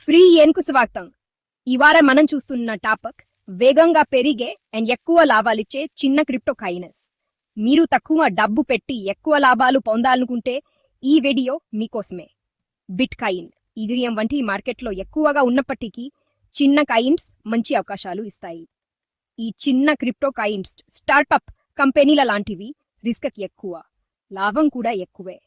Free ఏన్కు స్వాగతం. ఈ వారం మనం చూస్తున్న టాపిక్ వేగంగా పెరిగే అండ్ ఎక్కువ లాభాలిచ్చే చిన్న క్రిప్టో కాయిన్స్. మీరు తక్కువ డబ్బు పెట్టి ఎక్కువ లాభాలు పొందాలనుకుంటే ఈ వీడియో మీకోసమే. బిట్ కాయిన్, ఈథీరియం వంటి మార్కెట్లో ఎక్కువగా ఉన్నప్పటికీ చిన్న కాయిన్స్ మంచి అవకాశాలు ఇస్తాయి. ఈ చిన్న క్రిప్టో కాయిన్స్ స్టార్టప్ కంపెనీల లాంటివి, రిస్క్ ఎక్కువ, లాభం కూడా ఎక్కువే.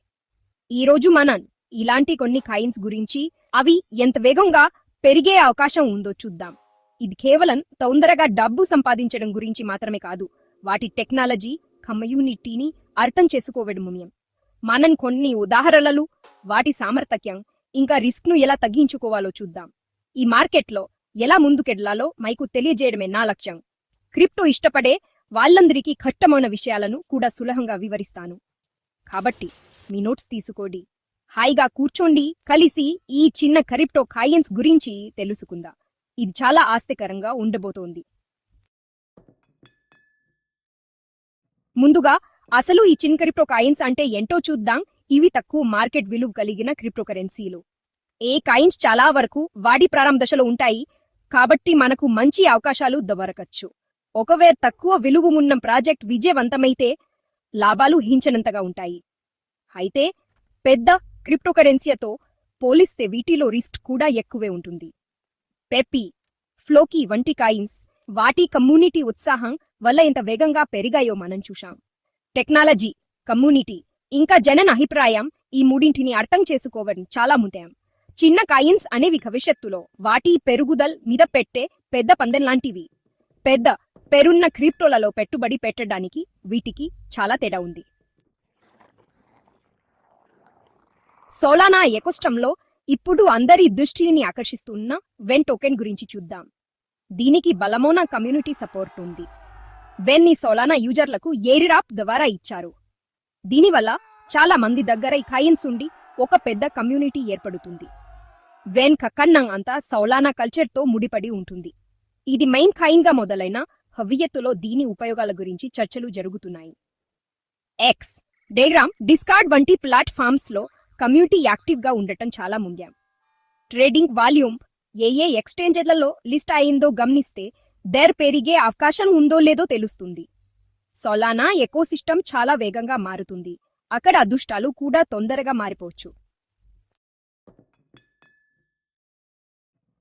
ఈరోజు మనం ఇలాంటి కొన్ని కాయిన్స్ గురించి, అవి ఎంత వేగంగా పెరిగే అవకాశం ఉందో చూద్దాం. ఇది కేవలం తొందరగా డబ్బు సంపాదించడం గురించి మాత్రమే కాదు, వాటి టెక్నాలజీ, కమ్యూనిటీని అర్థం చేసుకోవడం ముఖ్యం. మనం కొన్ని ఉదాహరణలు, వాటి సామర్థ్యం, ఇంకా రిస్క్ను ఎలా తగ్గించుకోవాలో చూద్దాం. ఈ మార్కెట్లో ఎలా ముందుకెళ్లాలో మీకు తెలియజేయడమే నా లక్ష్యం. క్రిప్టో ఇష్టపడే వాళ్ళందరికీ కష్టమైన విషయాలను కూడా సులభంగా వివరిస్తాను. కాబట్టి మీ నోట్స్ తీసుకోండి, హాయిగా కూర్చోండి, కలిసి ఈ చిన్న క్రిప్టో కాయిన్స్ గురించి తెలుసుకుందాం. ఇది చాలా ఆసక్తికరంగా ఉండబోతోంది. ముందుగా అసలు ఈ చిన్న క్రిప్టో కాయిన్స్ అంటే ఏంటో చూద్దాం. ఇవి తక్కువ మార్కెట్ విలువ కలిగిన క్రిప్టో కరెన్సీలు. ఏ కాయిన్స్ చాలా వరకు వాటి ప్రారంభ దశలో ఉంటాయి, కాబట్టి మనకు మంచి అవకాశాలు దొరకచ్చు. ఒకవేళ తక్కువ విలువ ఉన్న ప్రాజెక్ట్ విజయవంతమైతే లాభాలు హించనంతగా ఉంటాయి. అయితే పెద్ద క్రిప్టో కరెన్సీతో పోలిస్తే వీటిలో రిస్క్ కూడా ఎక్కువే ఉంటుంది. పెప్పీ, ఫ్లోకీ వంటి కాయిన్స్ వాటి కమ్యూనిటీ ఉత్సాహం వల్ల ఎంత వేగంగా పెరిగాయో మనం చూశాం. టెక్నాలజీ, కమ్యూనిటీ ఇంకా జన అభిప్రాయం, ఈ మూడింటిని అర్థం చేసుకోవడం చాలా ముఖ్యం. చిన్న కాయిన్స్ అనేవి భవిష్యత్తులో వాటి పెరుగుదల మీద పెట్టే పెద్ద పందెం లాంటివి. పెద్ద పేరున్న క్రిప్టోలలో పెట్టుబడి పెట్టడానికి వీటికి చాలా తేడా ఉంది. సోలానా ఎకోసిస్టంలో ఇప్పుడు అందరి దృష్టిని ఆకర్షిస్తున్న వెన్ టోకెన్ గురించి చూద్దాం. దీనికి బలమైన కమ్యూనిటీ సపోర్ట్ ఉంది. వెన్ ని సోలానా యూజర్లకు ఎయిర్డ్రాప్ ద్వారా ఇచ్చారు. దీనివల్ల చాలా మంది దగ్గర ఈ కాయిన్స్ ఉండి ఒక పెద్ద కమ్యూనిటీ ఏర్పడుతుంది. వెన్ కక్కన్నం అంతా సోలానా కల్చర్తో ముడిపడి ఉంటుంది. ఇది మెయిన్ కాయిన్ గా మొదలైన భవిష్యత్తులో దీని ఉపయోగాల గురించి చర్చలు జరుగుతున్నాయి. ఎక్స్, డేగ్రామ్, డిస్కార్డ్ వంటి ప్లాట్ఫామ్స్ లో కమ్యూనిటీ యాక్టివ్ గా ఉండటం చాలా ముఖ్యం. ట్రేడింగ్ వాల్యూమ్ ఏ ఎక్స్చేంజ్లలో లిస్ట్ అయిందో గమనిస్తే ధర పెరిగే అవకాశం ఉందో లేదో తెలుస్తుంది. సోలానా ఎకోసిస్టమ్ చాలా వేగంగా మారుతుంది, అక్కడ అదృష్టాలు కూడా తొందరగా మారిపోవచ్చు.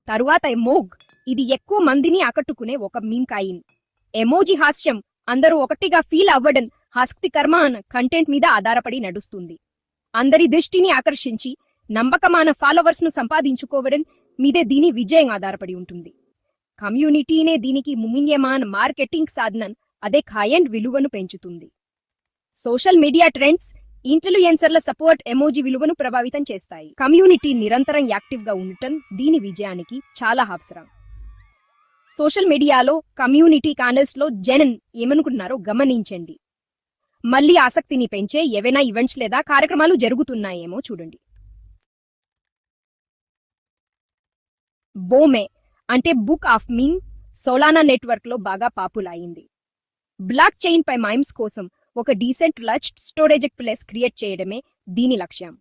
తరువాత ఎమోగ్, ఇది ఎక్కువ మందిని ఆకట్టుకునే ఒక మీమ్ కాయిన్. ఎమోజీ హాస్యం అందరూ ఒకటిగా ఫీల్ అవ్వడం ఆసక్తికరమైన కంటెంట్ మీద ఆధారపడి నడుస్తుంది. అందరి దృష్టిని ఆకర్షించి నమ్మకమైన ఫాలోవర్స్ ను సంపాదించుకోవడం మీదే దీని విజయం ఆధారపడి ఉంటుంది. కమ్యూనిటీనే దీనికి ముఖ్యమైన మార్కెటింగ్ సాధనం, అదే కాయిన్ విలువను పెంచుతుంది. సోషల్ మీడియా ట్రెండ్స్, ఇన్ఫ్లుయెన్సర్ల సపోర్ట్ ఎమోజీ విలువను ప్రభావితం చేస్తాయి. కమ్యూనిటీ నిరంతరం యాక్టివ్ గా ఉండటం దీని విజయానికి చాలా అవసరం. సోషల్ మీడియాలో కమ్యూనిటీ కానల్స్ లో జనం ఏమనుకుంటున్నారో గమనించండి. మళ్ళీ ఆసక్తిని పెంచే ఏవైనా ఈవెంట్స్ లేదా కార్యక్రమాలు జరుగుతున్నాయేమో చూడండి. బోమే అంటే book of meme Solana network లో బాగా పాపులర్ అయింది. బ్లాక్ చైన్ పై మైమ్స్ కోసం ఒక డీసెంట్రలైజ్డ్ స్టోరేజ్ ప్లేస్ క్రియేట్ చేయడమే దీని లక్ష్యం.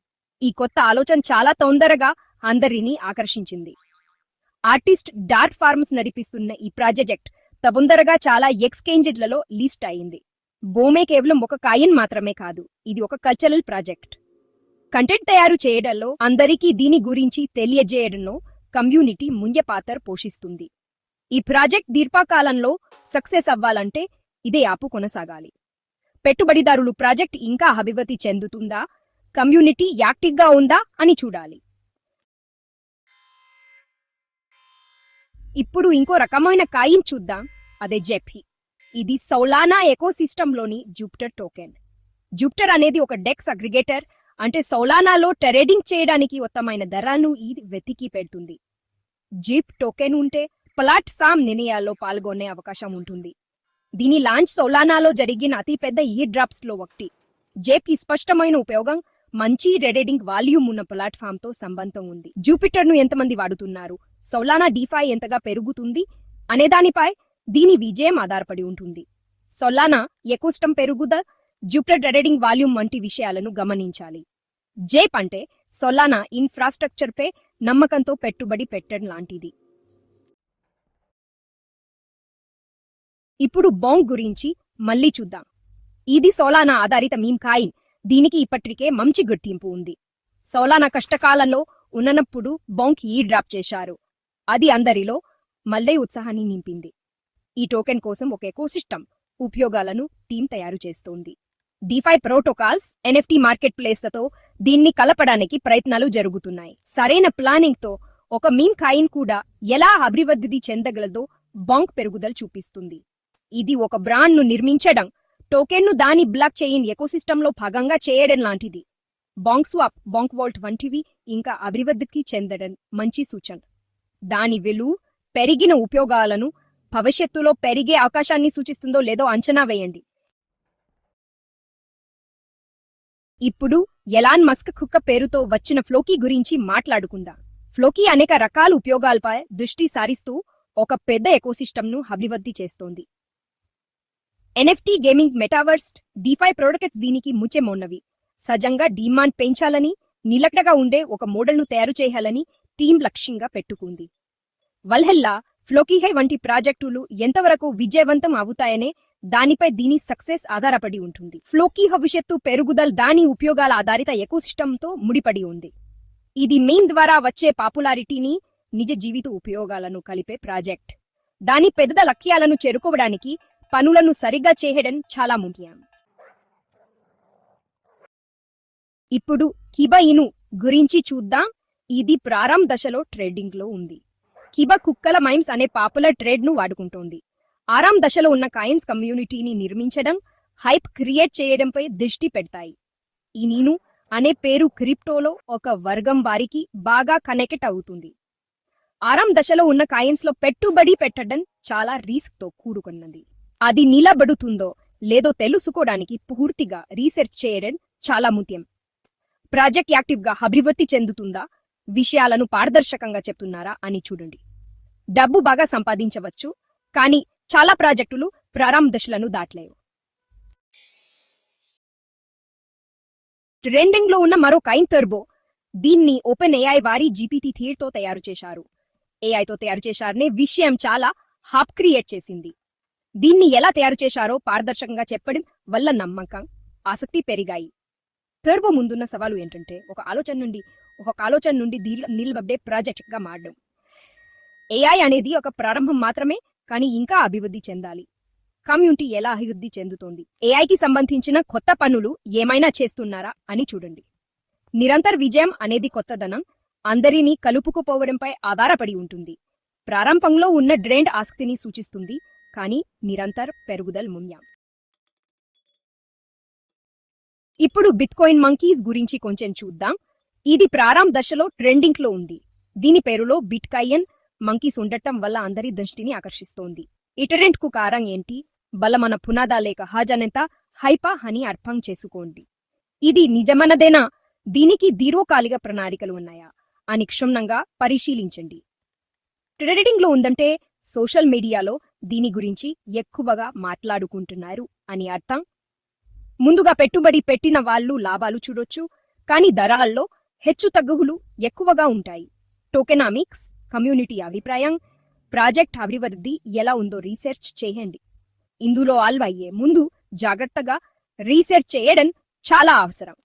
ఈ కొత్త ఆలోచన చాలా తొందరగా అందరినీ ఆకర్షించింది. ఆర్టిస్ట్ డార్క్ ఫార్మ్స్ నడిపిస్తున్న ఈ ప్రాజెక్ట్ తొందరగా చాలా ఎక్స్చేంజ్లలో లిస్ట్ అయింది. బోమే కేవలం ఒక కాయిన్ మాత్రమే కాదు, ఇది ఒక కల్చరల్ ప్రాజెక్ట్. కంటెంట్ తయారు చేయడంలో, అందరికీ దీని గురించి తెలియజేయడంలో కమ్యూనిటీ ముఖ్య పాత్ర పోషిస్తుంది. ఈ ప్రాజెక్ట్ దీర్ఘకాలంలో సక్సెస్ అవ్వాలంటే ఇదే ఆపు కొనసాగాలి. పెట్టుబడిదారులు ప్రాజెక్ట్ ఇంకా అభివృద్ధి చెందుతుందా, కమ్యూనిటీ యాక్టివ్గా ఉందా అని చూడాలి. ఇప్పుడు ఇంకో రకమైన కాయిన్ చూద్దాం, అదే జెఫీ. ఇది సోలానా ఎకోసిస్టంలోని జూపిటర్ టోకెన్. జూపిటర్ అనేది ఒక డెక్స్ అగ్రిగేటర్, అంటే సోలానాలో ట్రేడింగ్ చేయడానికి ఉత్తమమైన ధరను ఇది వెతికి పెడుతుంది. జీప్ టోకెన్ ఉంటే ప్లాట్ఫామ్ నిర్ణయాల్లో పాల్గొనే అవకాశం ఉంటుంది. దీని లాంచ్ సోలానాలో జరిగిన అతిపెద్ద ఎయిర్ డ్రాప్స్ లో ఒకటి. జేప్ కి స్పష్టమైన ఉపయోగం, మంచి ట్రేడింగ్ వాల్యూమ్ ఉన్న ప్లాట్ఫామ్ తో సంబంధం ఉంది. జూపిటర్ ను ఎంతమంది వాడుతున్నారు, సోలానా డిఫై ఎంతగా పెరుగుతుంది అనే దానిపై దీని విజయం ఆధారపడి ఉంటుంది. సోలానా ఎకోసిస్టమ్ పెరుగుదల, జూపిటర్ ట్రేడింగ్ వాల్యూమ్ వంటి విషయాలను గమనించాలి. జేప్ అంటే సొలానా ఇన్ఫ్రాస్ట్రక్చర్పై నమ్మకంతో పెట్టుబడి పెట్టడం లాంటిది. ఇప్పుడు బాంక్ గురించి మళ్ళీ చూద్దాం. ఇది సొలానా ఆధారిత మీమ్ కాయిన్. దీనికి ఇప్పటికే మంచి గుర్తింపు ఉంది. సొలానా కష్టకాలంలో ఉన్నప్పుడు బాంక్ ఈ డ్రాప్ చేశారు. అది అందరిలో మళ్ళీ ఉత్సాహాన్ని నింపింది. ఈ టోకెన్ కోసం ఒక ఎకోసిస్టమ్ ఉపయోగాలను టీం తయారు చేస్తోంది. డిఫై ప్రోటోకాల్స్, ఎన్ఎఫ్టీ మార్కెట్ ప్లేస్లతో దీన్ని కలపడానికి ప్రయత్నాలు జరుగుతున్నాయి. సరైన ప్లానింగ్ తో ఒక మీమ్ కాయిన్ కూడా ఎలా అభివృద్ధి చెందగలదో బాంక్ పెరుగుదల చూపిస్తుంది. ఇది ఒక బ్రాండ్ ను నిర్మించడం, టోకెన్ ను దాని బ్లాక్ చైన్ ఎకోసిస్టంలో భాగంగా చేయడం లాంటిది. బాంక్ స్వాప్, బాంక్ వాల్ట్ వంటివి ఇంకా అభివృద్ధికి చెందడం మంచి సూచన. దాని విలువ పెరిగిన ఉపయోగాలను భవిష్యత్తులో పెరిగే అవకాశాన్ని సూచిస్తుందో లేదో అంచనా వేయండి. ఇప్పుడు ఎలాన్ మస్క్ కుక్క పేరుతో వచ్చిన ఫ్లోకీ గురించి మాట్లాడుకుందాం. ఫ్లోకీ అనేక రకాల ఉపయోగాలపై దృష్టి సారిస్తూ ఒక పెద్ద ఎకోసిస్టమ్ను అభివృద్ధి చేస్తోంది. NFT, gaming, metaverse, defy products దీనికి ముఖ్యమైనవి. సహజంగా డిమాండ్ పెంచాలని, నిలకడగా ఉండే ఒక మోడల్ను తయారు చేయాలని టీం లక్ష్యంగా పెట్టుకుంది. వల్హల్లా, ఫ్లోకీహై వంటి ప్రాజెక్టులు ఎంతవరకు విజయవంతం అవుతాయనే దానిపై దీని సక్సెస్ ఆధారపడి ఉంటుంది. ఫ్లోకీ భవిష్యత్తు పెరుగుదల దాని ఉపయోగాల ఆధారిత ఎకోసిస్టమ్తో ముడిపడి ఉంది. ఇది మెయిన్ ద్వారా వచ్చే పాపులారిటీని నిజ జీవిత ఉపయోగాలను కలిపే ప్రాజెక్ట్. దాని పెద్ద లక్ష్యాలను చేరుకోవడానికి పనులను సరిగ్గా చేయడం చాలా ముఖ్యం. ఇప్పుడు కిబా ఇను గురించి చూద్దాం. ఇది ప్రారంభ దశలో ట్రేడింగ్లో ఉంది. కిబా కుక్కల మైమ్స్ అనే పాపులర్ ట్రేడ్ను వాడుకుంటోంది. ఆరాం దశలో ఉన్న కాయిన్స్ కమ్యూనిటీని నిర్మించడం, హైప్ క్రియేట్ చేయడంపై దృష్టి పెడతాయి. ఈ నీను అనే పేరు క్రిప్టోలో ఒక వర్గం వారికి బాగా కనెక్ట్ అవుతుంది. ఆరాం దశలో ఉన్న కాయిన్స్లో పెట్టుబడి పెట్టడం చాలా రిస్క్తో కూడుకున్నది. అది నిలబడుతుందో లేదో తెలుసుకోవడానికి పూర్తిగా రీసెర్చ్ చేయడం చాలా ముఖ్యం. ప్రాజెక్ట్ యాక్టివ్గా అభివృద్ధి చెందుతుందా, విషయాలను పారదర్శకంగా చెప్తున్నారా అని చూడండి. డబ్బు బాగా సంపాదించవచ్చు, కానీ చాలా ప్రాజెక్టులు ప్రారంభ దశలను దాటలేవు. ట్రెండింగ్ లో ఉన్న మరో కాయిన్ టర్బో. దీన్ని ఓపెన్ ఏఐ వారి GPT-3 తో తయారు చేశారు. ఏఐతో తయారు చేశారనే విషయం చాలా హాప్ క్రియేట్ చేసింది. దీన్ని ఎలా తయారు చేశారో పారదర్శకంగా చెప్పడం వల్ల నమ్మకం, ఆసక్తి పెరిగాయి. టర్బో ముందున్న సవాలు ఏంటంటే ఒక ఆలోచన నుండి నిలబడే ప్రాజెక్ట్ గా మారడం. ఏఐ అనేది ఒక ప్రారంభం మాత్రమే, కానీ ఇంకా అభివృద్ధి చెందాలి. కమ్యూనిటీ ఎలా అభివృద్ధి చెందుతోంది, ఏఐకి సంబంధించిన కొత్త పనులు ఏమైనా చేస్తున్నారా అని చూడండి. నిరంతర విజయం అనేది కొత్తదనం, అందరినీ కలుపుకుపోవడంపై ఆధారపడి ఉంటుంది. ప్రారంభంలో ఉన్న ట్రెండ్ ఆసక్తిని సూచిస్తుంది, కానీ నిరంతర పెరుగుదల ముఖ్యం. ఇప్పుడు బిట్కాయిన్ మంకీస్ గురించి కొంచెం చూద్దాం. ఇది ప్రారంభ దశలో ట్రెండింగ్ లో ఉంది. దీని పేరులో బిట్కాయిన్ మంకీస్ ఉండటం వల్ల అందరి దృష్టిని ఆకర్షిస్తోంది. ఇంటర్నెట్ కు కారణం ఏంటి, బలమైన పునాదా లేక హాజనంత హైపా అని అర్థం చేసుకోండి. ఇది నిజమనదేనా, దీనికి దీర్ఘకాలిక ప్రణాళికలు ఉన్నాయా అని క్షుణ్ణంగా పరిశీలించండి. ట్రెండింగ్ లో ఉందంటే సోషల్ మీడియాలో దీని గురించి ఎక్కువగా మాట్లాడుకుంటున్నారు అని అర్థం. ముందుగా పెట్టుబడి పెట్టిన వాళ్ళు లాభాలు చూడొచ్చు, కానీ ధరల్లో హెచ్చుతగ్గులు ఎక్కువగా ఉంటాయి. టోకెనామిక్స్, కమ్యూనిటీ అభిప్రాయం, ప్రాజెక్ట్ అభివృద్ధి ఎలా ఉందో రీసెర్చ్ చేయండి. ఇందులో అయ్యే ముందు జాగ్రత్తగా రీసెర్చ్ చేయడం చాలా అవసరం.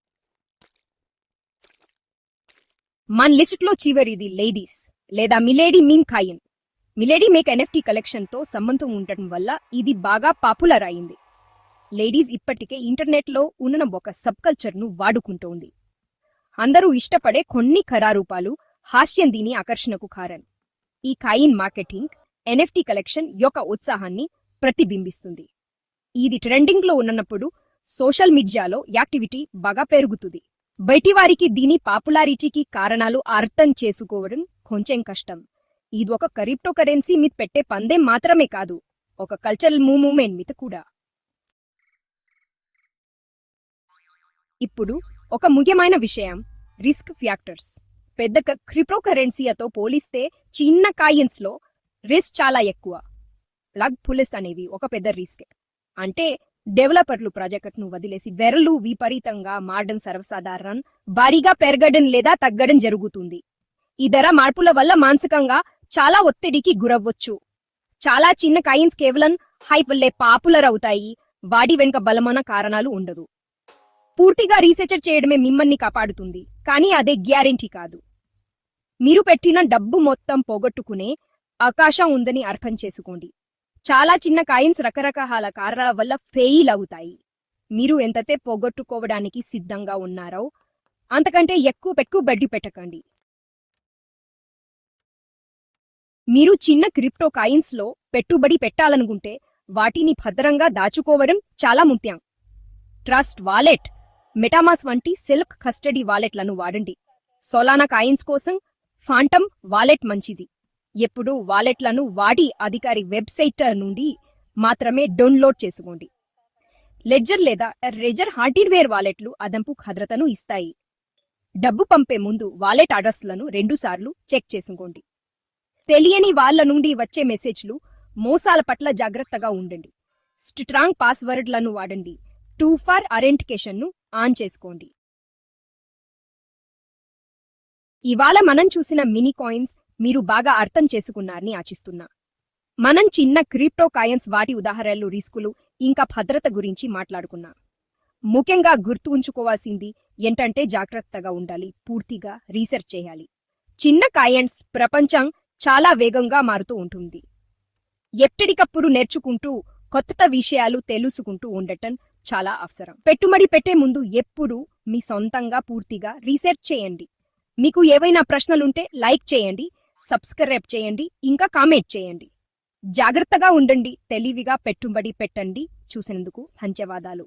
మన లిస్టులో చివరిది లేడీస్ లేదా Milady meme coin. Milady make NFT collection తో సంబంధం ఉండటం వల్ల ఇది బాగా పాపులర్ అయింది. లేడీస్ ఇప్పటికే ఇంటర్నెట్ లో ఉన్న ఒక సబ్ కల్చర్ ను వాడుకుంటోంది. అందరూ ఇష్టపడే కొన్ని కళారూపాలు, హాస్యం దీని ఆకర్షణకు కారణం. ఈ కాయిన్ మార్కెటింగ్ ఎన్ఎఫ్టీ కలెక్షన్ యొక్క ఉత్సాహాన్ని ప్రతిబింబిస్తుంది. ఇది ట్రెండింగ్ లో ఉన్నప్పుడు సోషల్ మీడియాలో యాక్టివిటీ బాగా పెరుగుతుంది. బయటివారికి దీని పాపులారిటీకి కారణాలు అర్థం చేసుకోవడం కొంచెం కష్టం. ఇది ఒక క్రిప్టో కరెన్సీ మీద పెట్టే పందెం మాత్రమే కాదు, ఒక కల్చరల్ మూవ్మెంట్ మీద కూడా. ఇప్పుడు ఒక ముఖ్యమైన విషయం, రిస్క్ ఫ్యాక్టర్స్. పెద్ద క్రిప్టో కరెన్సీతో పోలిస్తే చిన్న కాయిన్స్ లో రిస్క్ చాలా ఎక్కువ. ప్లగ్ పులిస్ అనేవి ఒక పెద్ద రిస్క్. అంటే డెవలపర్లు ప్రాజెక్టును వదిలేసి వెరలు విపరీతంగా మారడం సర్వసాధారణం, భారీగా పెరగడం లేదా తగ్గడం జరుగుతుంది. ఈ ధర మార్పుల వల్ల మానసికంగా చాలా ఒత్తిడికి గురవ్వచ్చు. చాలా చిన్న కాయిన్స్ కేవలం హైప్ వల్లే పాపులర్ అవుతాయి, వాటి వెనుక బలమైన కారణాలు ఉండదు. పూర్తిగా రీసెర్చ్ చేయడమే మిమ్మల్ని కాపాడుతుంది, కానీ అదే గ్యారెంటీ కాదు. మీరు పెట్టిన డబ్బు మొత్తం పోగొట్టుకునే అవకాశం ఉందని అర్థం చేసుకోండి. చాలా చిన్న కాయిన్స్ రకరకాల కారణాల వల్ల ఫెయిల్ అవుతాయి. మీరు ఎంతతే పోగొట్టుకోవడానికి సిద్ధంగా ఉన్నారో అంతకంటే ఎక్కువ పెట్టుబడి పెట్టకండి. మీరు చిన్న క్రిప్టో కాయిన్స్ లో పెట్టుబడి పెట్టాలనుకుంటే వాటిని భద్రంగా దాచుకోవడం చాలా ముఖ్యం. ట్రస్ట్ వాలెట్, మెటామాస్ వంటి సెల్ఫ్ కస్టడీ వాలెట్లను వాడండి. సోలానా కాయిన్స్ కోసం ఫాంటమ్ వాలెట్ మంచిది. ఎప్పుడూ వాలెట్లను వాటి అధికారి వెబ్సైట్ నుండి మాత్రమే డౌన్లోడ్ చేసుకోండి. లెడ్జర్ లేదా రెజర్ హార్డ్వేర్ వాలెట్లు అదనపు భద్రతను ఇస్తాయి. డబ్బు పంపే ముందు వాలెట్ అడ్రస్లను 2 సార్లు చెక్ చేసుకోండి. తెలియని వాళ్ళ నుండి వచ్చే మెసేజ్లు, మోసాల పట్ల జాగ్రత్తగా ఉండండి. స్ట్రాంగ్ పాస్వర్డ్లను వాడండి. 2FA అథెంటికేషన్ను ఆన్ చేసుకోండి. ఇవాళ మనం చూసిన మినీ కాయిన్స్ మీరు బాగా అర్థం చేసుకున్నారని ఆశిస్తున్నా. మనం చిన్న క్రిప్టో కాయిన్స్ వాటి ఉదాహరణలు, రిస్కులు ఇంకా భద్రత గురించి మాట్లాడుకున్నాం. ముఖ్యంగా గుర్తుంచుకోవాల్సింది ఏంటంటే జాగ్రత్తగా ఉండాలి, పూర్తిగా రీసెర్చ్ చేయాలి. చిన్న కాయిన్స్ ప్రపంచం చాలా వేగంగా మారుతూ ఉంటుంది. ఎప్పటికప్పుడు నేర్చుకుంటూ కొత్త విషయాలు తెలుసుకుంటూ ఉండటం చాలా అవసరం. పెట్టుబడి పెట్టే ముందు ఎప్పుడు మీ సొంతంగా పూర్తిగా రీసెర్చ్ చేయండి. మీకు ఏవైనా ప్రశ్నలుంటే లైక్ చేయండి, సబ్స్క్రైబ్ చేయండి, ఇంకా కామెంట్ చేయండి. జాగ్రత్తగా ఉండండి, తెలివిగా పెట్టుబడి పెట్టండి. చూసినందుకు ధన్యవాదాలు.